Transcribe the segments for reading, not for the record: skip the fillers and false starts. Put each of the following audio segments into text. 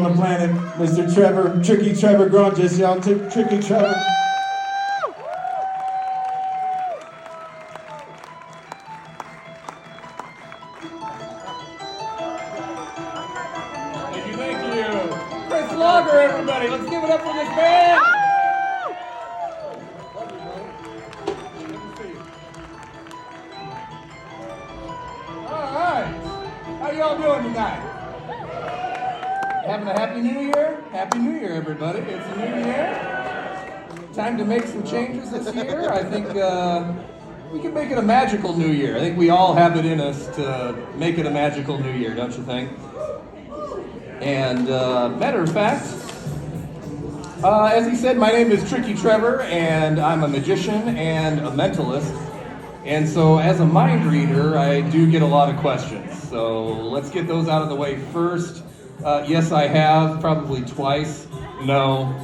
on the planet, Mr. Trevor, Tricky Trevor Grunges, y'all. Tricky Trevor. Thank you. Chris Logger, everybody. Let's give it up for this band. All right. How y'all doing tonight? Having a happy new year? Happy New Year, everybody. It's a new year. Time to make some changes this year. I think we can make it a magical new year. I think we all have it in us to make it a magical new year, don't you think? And matter of fact, as he said, my name is Tricky Trevor, and I'm a magician and a mentalist. And so as a mind reader, I do get a lot of questions. So let's get those out of the way first. Yes, I have, probably twice. No.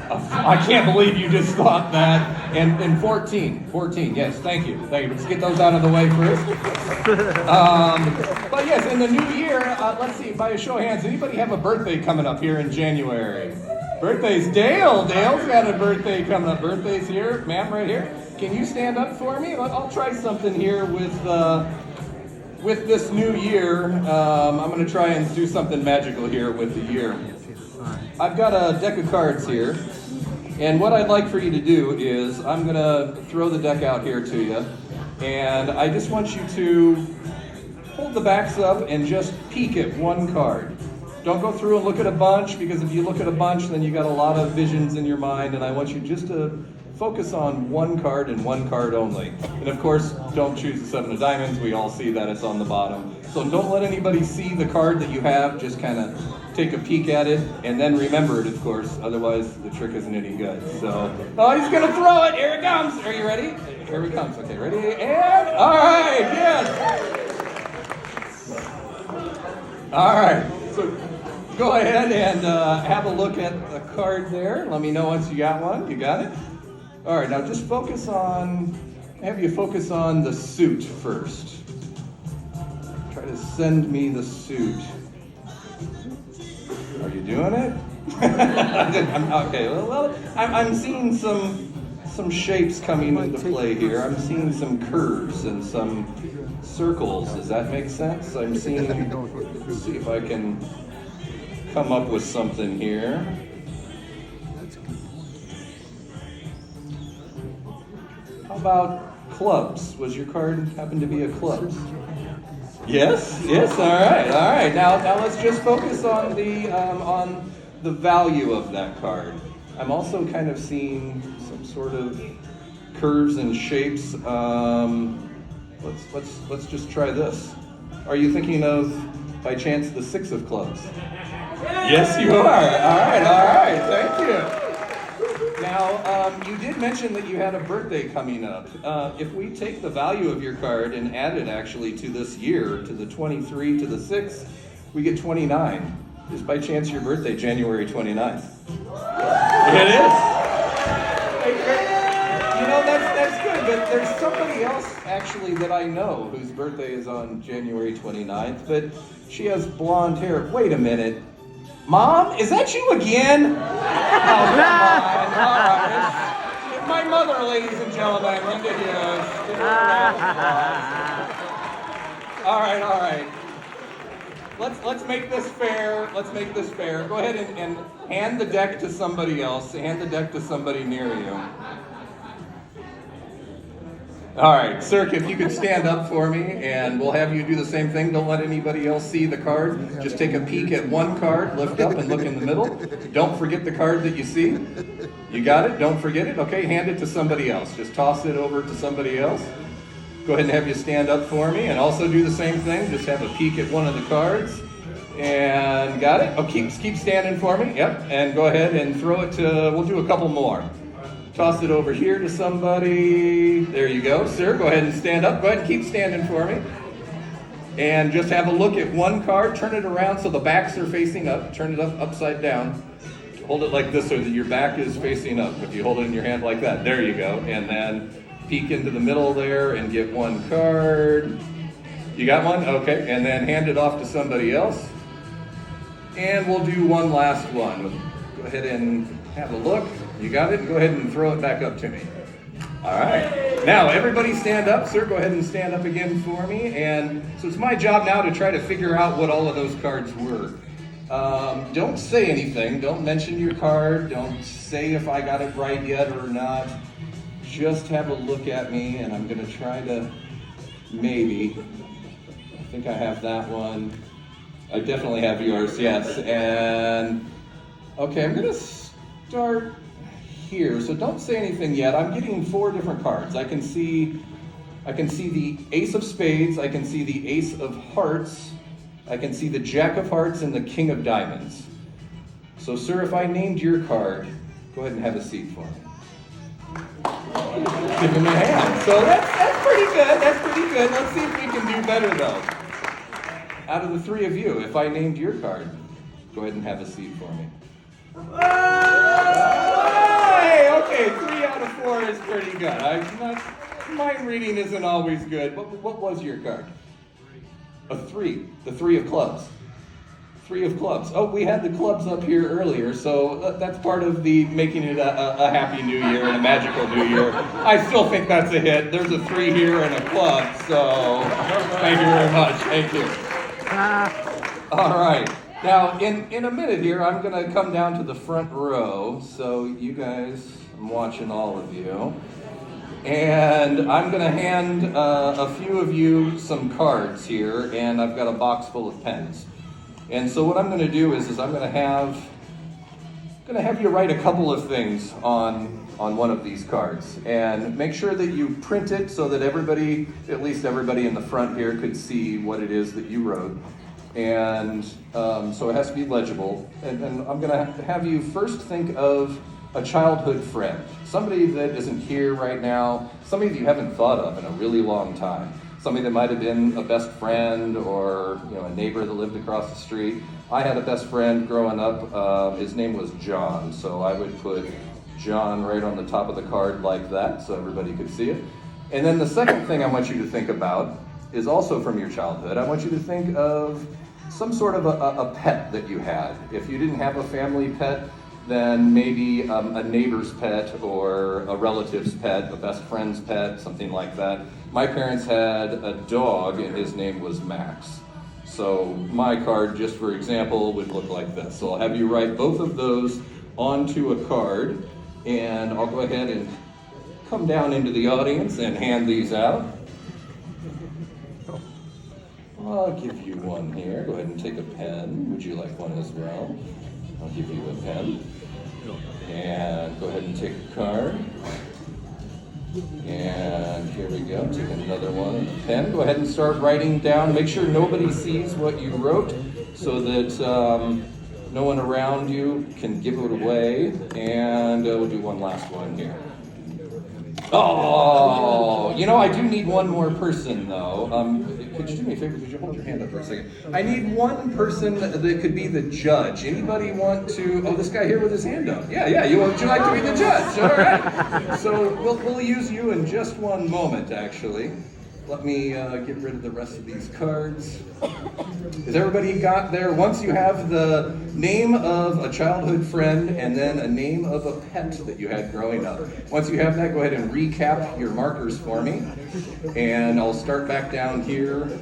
I can't believe you just thought that. And 14, yes, thank you. Let's get those out of the way first. But yes, in the new year, let's see, by a show of hands, anybody have a birthday coming up here in January? Birthday's Dale. Dale's got a birthday coming up. Birthday's here, ma'am, right here. Can you stand up for me? I'll try something here with this new year. I'm going to try and do something magical here with the year. I've got a deck of cards here. And what I'd like for you to do is, I'm going to throw the deck out here to you, and I just want you to hold the backs up and just peek at one card. Don't go through and look at a bunch, because if you look at a bunch, then you got a lot of visions in your mind, and I want you just to focus on one card and one card only. And of course, don't choose the 7 of diamonds. We all see that it's on the bottom. So don't let anybody see the card that you have. Just kind of take a peek at it, and then remember it, of course. Otherwise, the trick isn't any good. So, oh, he's going to throw it. Here it comes. Are you ready? Here it comes. Okay, ready? And, all right, yes. All right, so go ahead and have a look at the card there. Let me know once you got one. You got it? All right, now just have you focus on the suit first. Try to send me the suit. Are you doing it? Okay, well, I'm seeing some shapes coming into play here. I'm seeing some curves and some circles. Does that make sense? Let's see if I can come up with something here. How about clubs? Was your card happen to be a clubs? Yes, all right. Now let's just focus on the value of that card. I'm also kind of seeing some sort of curves and shapes. Let's just try this. Are you thinking of, by chance, the 6 of clubs? Yes, you are. All right. Thank you. Now, you did mention that you had a birthday coming up. If we take the value of your card and add it actually to this year, to the 23 to the 6, we get 29. Is by chance your birthday January 29th? It is. You know, that's good, but there's somebody else actually that I know whose birthday is on January 29th, but she has blonde hair. Wait a minute. Mom, is that you again? Oh, come on. All right. It's my mother, ladies and gentlemen. Linda Hughes. All right. Let's make this fair. Go ahead and hand the deck to somebody else. Hand the deck to somebody near you. All right, sir, if you could stand up for me, and we'll have you do the same thing. Don't let anybody else see the card. Just take a peek at one card, lift up and look in the middle. Don't forget the card that you see. You got it? Don't forget it? Okay, hand it to somebody else. Just toss it over to somebody else. Go ahead and have you stand up for me, and also do the same thing. Just have a peek at one of the cards. And got it? Oh, keep standing for me. Yep, and go ahead and throw it to, we'll do a couple more. Toss it over here to somebody. There you go, sir. Go ahead and stand up. Go ahead and keep standing for me. And just have a look at one card. Turn it around so the backs are facing up. Turn it upside down. Hold it like this so that your back is facing up. If you hold it in your hand like that, there you go. And then peek into the middle there and get one card. You got one? Okay. And then hand it off to somebody else. And we'll do one last one. Go ahead and have a look. You got it? Go ahead and throw it back up to me. All right. Now, everybody stand up. Sir, go ahead and stand up again for me. And so it's my job now to try to figure out what all of those cards were. Don't say anything. Don't mention your card. Don't say if I got it right yet or not. Just have a look at me, and I'm going to try to maybe. I think I have that one. I definitely have yours, yes. And okay, I'm going to start here. So don't say anything yet. I'm getting 4 different cards. I can see the Ace of Spades. I can see the Ace of Hearts. I can see the Jack of Hearts and the King of Diamonds. So, sir, if I named your card, go ahead and have a seat for me. Give him a hand. So that's pretty good. That's pretty good. Let's see if we can do better, though. Out of the 3 of you, if I named your card, go ahead and have a seat for me. Hey, okay, 3 out of 4 is pretty good. Mind reading isn't always good. What was your card? A 3. The 3 of clubs. 3 of clubs. Oh, we had the clubs up here earlier, so that's part of the making it a happy new year and a magical new year. I still think that's a hit. There's a 3 here and a club, so thank you very much. Thank you. All right. Now, in a minute here, I'm going to come down to the front row. So you guys, I'm watching all of you. And I'm going to hand a few of you some cards here, and I've got a box full of pens. And so what I'm going to do is I'm going to have you write a couple of things on one of these cards, and make sure that you print it so that everybody, at least everybody in the front here, could see what it is that you wrote. And so it has to be legible. And I'm going to have you first think of a childhood friend, somebody that isn't here right now, somebody that you haven't thought of in a really long time. Somebody that might have been a best friend or a neighbor that lived across the street. I had a best friend growing up. His name was John, so I would put John right on the top of the card like that so everybody could see it. And then the second thing I want you to think about is also from your childhood. I want you to think of some sort of a pet that you had. If you didn't have a family pet, then maybe a neighbor's pet or a relative's pet, a best friend's pet, something like that. My parents had a dog and his name was Max. So my card, just for example, would look like this. So I'll have you write both of those onto a card, and I'll go ahead and come down into the audience and hand these out. I'll give you one here. Go ahead and take a pen. Would you like one as well? I'll give you a pen. And go ahead and take a card. And here we go. Take another one. A pen. Go ahead and start writing down. Make sure nobody sees what you wrote so that no one around you can give it away. And we'll do one last one here. Oh, I do need one more person though. Could you do me a favor? Could you hold your hand up for a second? I need one person that could be the judge. Anybody want to? Oh, this guy here with his hand up. Yeah. Would you like to be the judge? All right. So we'll use you in just one moment, actually. Let me get rid of the rest of these cards. Has everybody got there? Once you have the name of a childhood friend and then a name of a pet that you had growing up. Once you have that, go ahead and recap your markers for me. And I'll start back down here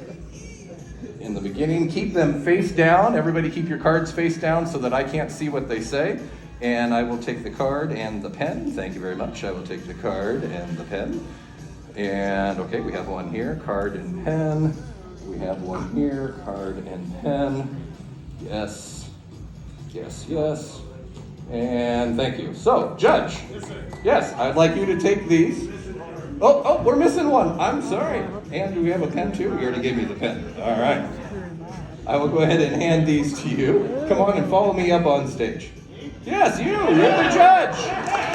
in the beginning. Keep them face down. Everybody keep your cards face down so that I can't see what they say. And I will take the card and the pen. Thank you very much. I will take the card and the pen. And okay, we have one here, card and pen. We have one here, card and pen. Yes. And thank you. So, Judge. Yes, I'd like you to take these. Oh, we're missing one. I'm sorry. And do we have a pen too? You already gave me the pen. All right. I will go ahead and hand these to you. Come on and follow me up on stage. Yes, you're the judge.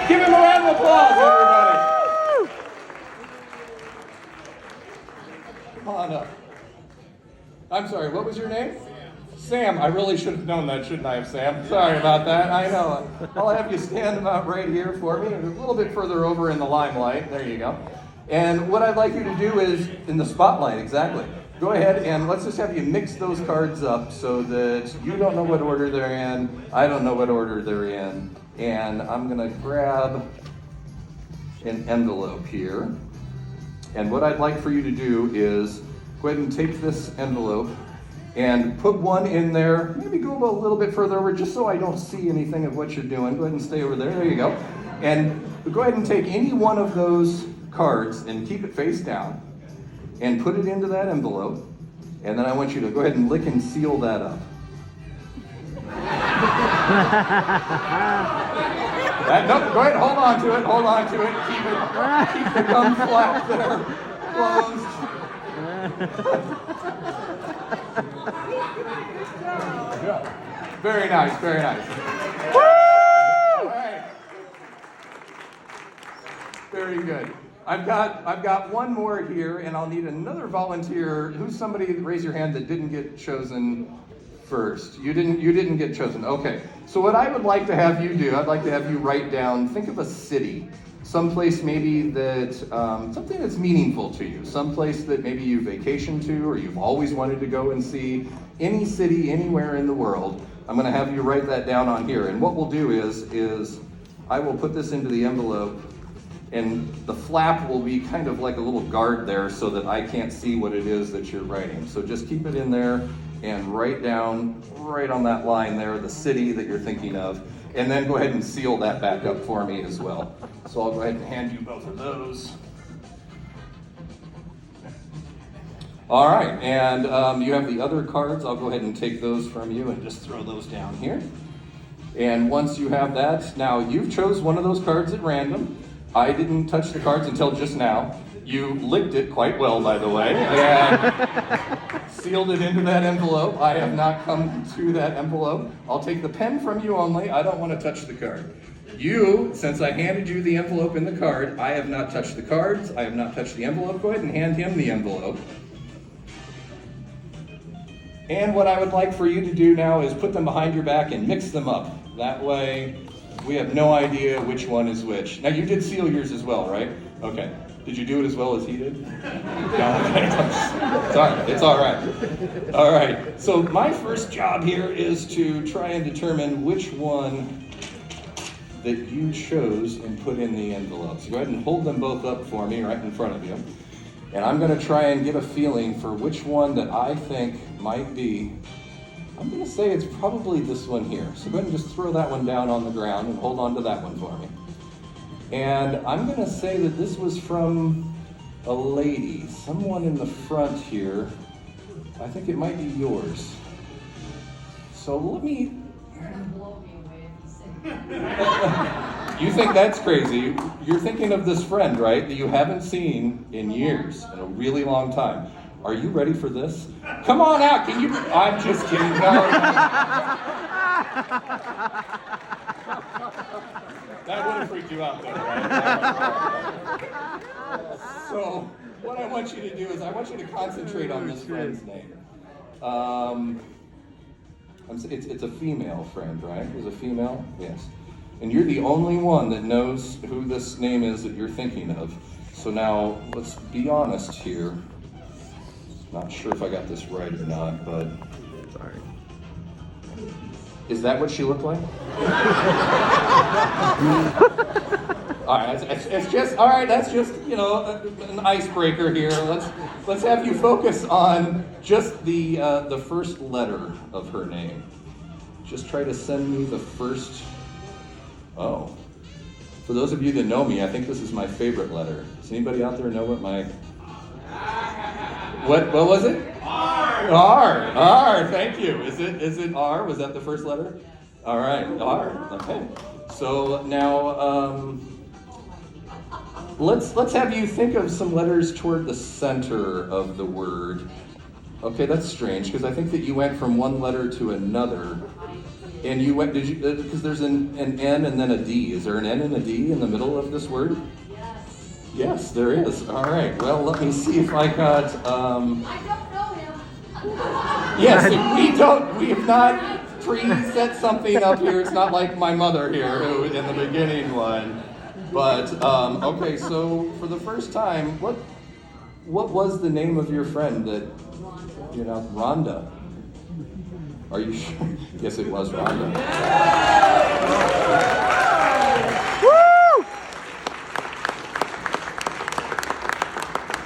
Give him a round of applause, everybody. Come on up. I'm sorry, what was your name? Sam. I really should have known that, shouldn't I have, Sam? Sorry about that. I know. I'll have you stand about right here for me, a little bit further over in the limelight. There you go. And what I'd like you to do is, in the spotlight, exactly. go ahead and let's just have you mix those cards up so that you don't know what order they're in, I don't know what order they're in, and I'm gonna grab an envelope here. And what I'd like for you to do is go ahead and take this envelope and put one in there, maybe go a little bit further over just so I don't see anything of what you're doing. Go ahead and stay over there, there you go. And go ahead and take any one of those cards and keep it face down and put it into that envelope. And then I want you to go ahead and lick and seal that up. No, go ahead, hold on to it, keep the gum flap there closed. Very nice, very nice. Woo! All right. Very good. I've got one more here, and I'll need another volunteer. Who's somebody, raise your hand, that didn't get chosen first? You didn't get chosen. Okay. So what I would like to have you do, I'd like to have you write down, think of a city, someplace maybe that, something that's meaningful to you, someplace that maybe you vacation to or you've always wanted to go and see, any city, anywhere in the world. I'm gonna have you write that down on here. And what we'll do is I will put this into the envelope, and the flap will be kind of like a little guard there so that I can't see what it is that you're writing. So just keep it in there and write down right on that line there the city that you're thinking of, and then go ahead and seal that back up for me as well. So I'll go ahead and hand you both of those. All right, and you have the other cards. I'll go ahead and take those from you and just throw those down here. And once you have that, now you've chose one of those cards at random. I didn't touch the cards until just now. You licked it quite well, by the way, and sealed it into that envelope. I have not come to that envelope. I'll take the pen from you only. I don't want to touch the card. You, since I handed you the envelope and the card, I have not touched the cards. I have not touched the envelope. Go ahead and hand him the envelope. And what I would like for you to do now is put them behind your back and mix them up. That way, we have no idea which one is which. Now, you did seal yours as well, right? Okay. Did you do it as well as he did? No, okay. It's all right. All right. So my first job here is to try and determine which one that you chose and put in the envelope. So go ahead and hold them both up for me right in front of you. And I'm going to try and get a feeling for which one that I think might be. I'm going to say it's probably this one here. So go ahead and just throw that one down on the ground and hold on to that one for me. And I'm going to say that this was from a lady, someone in the front here. I think it might be yours. So let me... You think that's crazy. You're thinking of this friend, right, that you haven't seen in years, in a really long time. Are you ready for this? Come on out, can you... I'm just kidding. No. That would have freaked you out, though, right? So, what I want you to do is I want you to concentrate on this friend's name. It's a female friend, right? Is a female? Yes. And you're the only one that knows who this name is that you're thinking of. So now, let's be honest here. Not sure if I got this right or not, but... Sorry. Is that what she looked like? All right, it's just, all right, that's just, you know, an icebreaker here. Let's have you focus on just the first letter of her name. Just try to send me the first, oh. For those of you that know me, I think this is my favorite letter. Does anybody out there know what my, what was it? R, thank you. Is it R? Was that the first letter? All right, R, okay. So now, let's have you think of some letters toward the center of the word. Okay, that's strange, because I think that you went from one letter to another. And you went, because there's an N and then a D. Is there an N and a D in the middle of this word? Yes. Yes, there is. All right, well, let me see if I got, I don't know him. Yes, we have not preset something up here. It's not like my mother here, who in the beginning one. But, okay, so for the first time, what was the name of your friend that, Rhonda? Are you sure? Yes, it was Rhonda.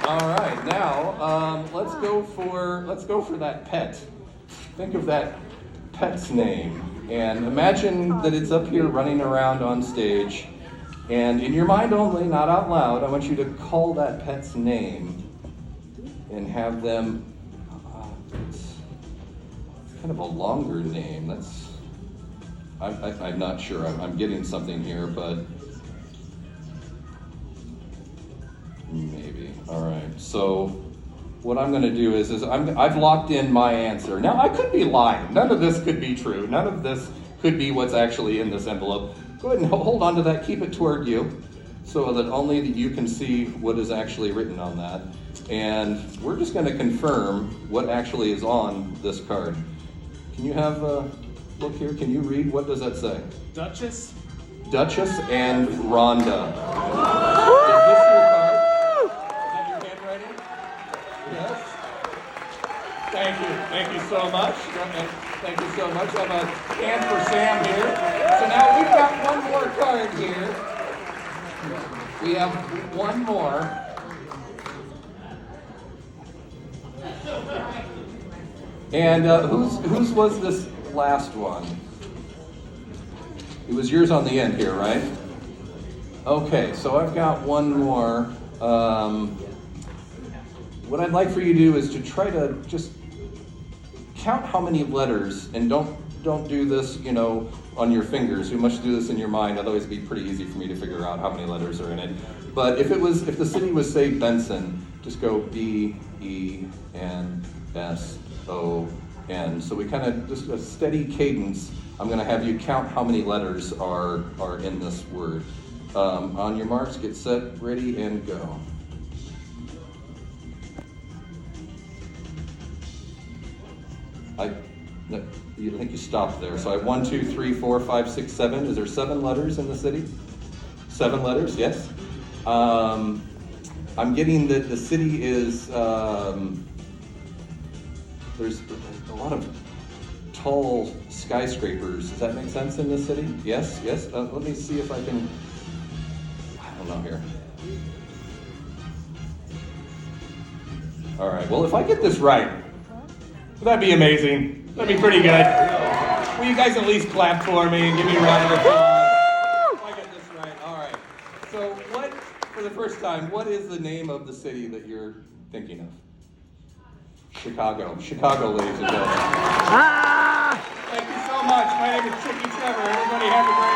All right, now let's go for that pet. Think of that pet's name, and imagine that it's up here running around on stage. And in your mind only, not out loud, I want you to call that pet's name and have them. It's kind of a longer name. I'm not sure. I'm getting something here, but. Maybe. All right. So what I'm going to do is I've locked in my answer. Now, I could be lying. None of this could be true. None of this could be what's actually in this envelope. Go ahead and hold on to that. Keep it toward you so that only you can see what is actually written on that. And we're just going to confirm what actually is on this card. Can you have a look here? Can you read? What does that say? Duchess? Duchess and Rhonda. Is this your card? Yes. Thank you so much. Thank you so much. I have a hand for Sam here. So now we've got one more card here. We have one more. And whose was this last one? It was yours on the end here, right? Okay, so I've got one more. What I'd like for you to do is to try to just count how many letters, and don't do this, on your fingers. You must do this in your mind, otherwise it'd be pretty easy for me to figure out how many letters are in it. But if the city was, say, Benson, just go B-E-N-S-O-N. So we kind of, just a steady cadence, I'm gonna have you count how many letters are in this word. On your marks, get set, ready, and go. I think you stopped there. So I have 1, 2, 3, 4, 5, 6, 7. Is there 7 letters in the city? 7 letters, yes. I'm getting that the city is, there's a lot of tall skyscrapers. Does that make sense in this city? Yes. Let me see if I can, I don't know here. All right, well, if I get this right, that'd be amazing. That'd be pretty good. Will you guys at least clap for me and give me a round of applause? If I get this right. All right. So for the first time, what is the name of the city that you're thinking of? Chicago, ladies and gentlemen. Thank you so much. My name is Trevor. Everybody have a great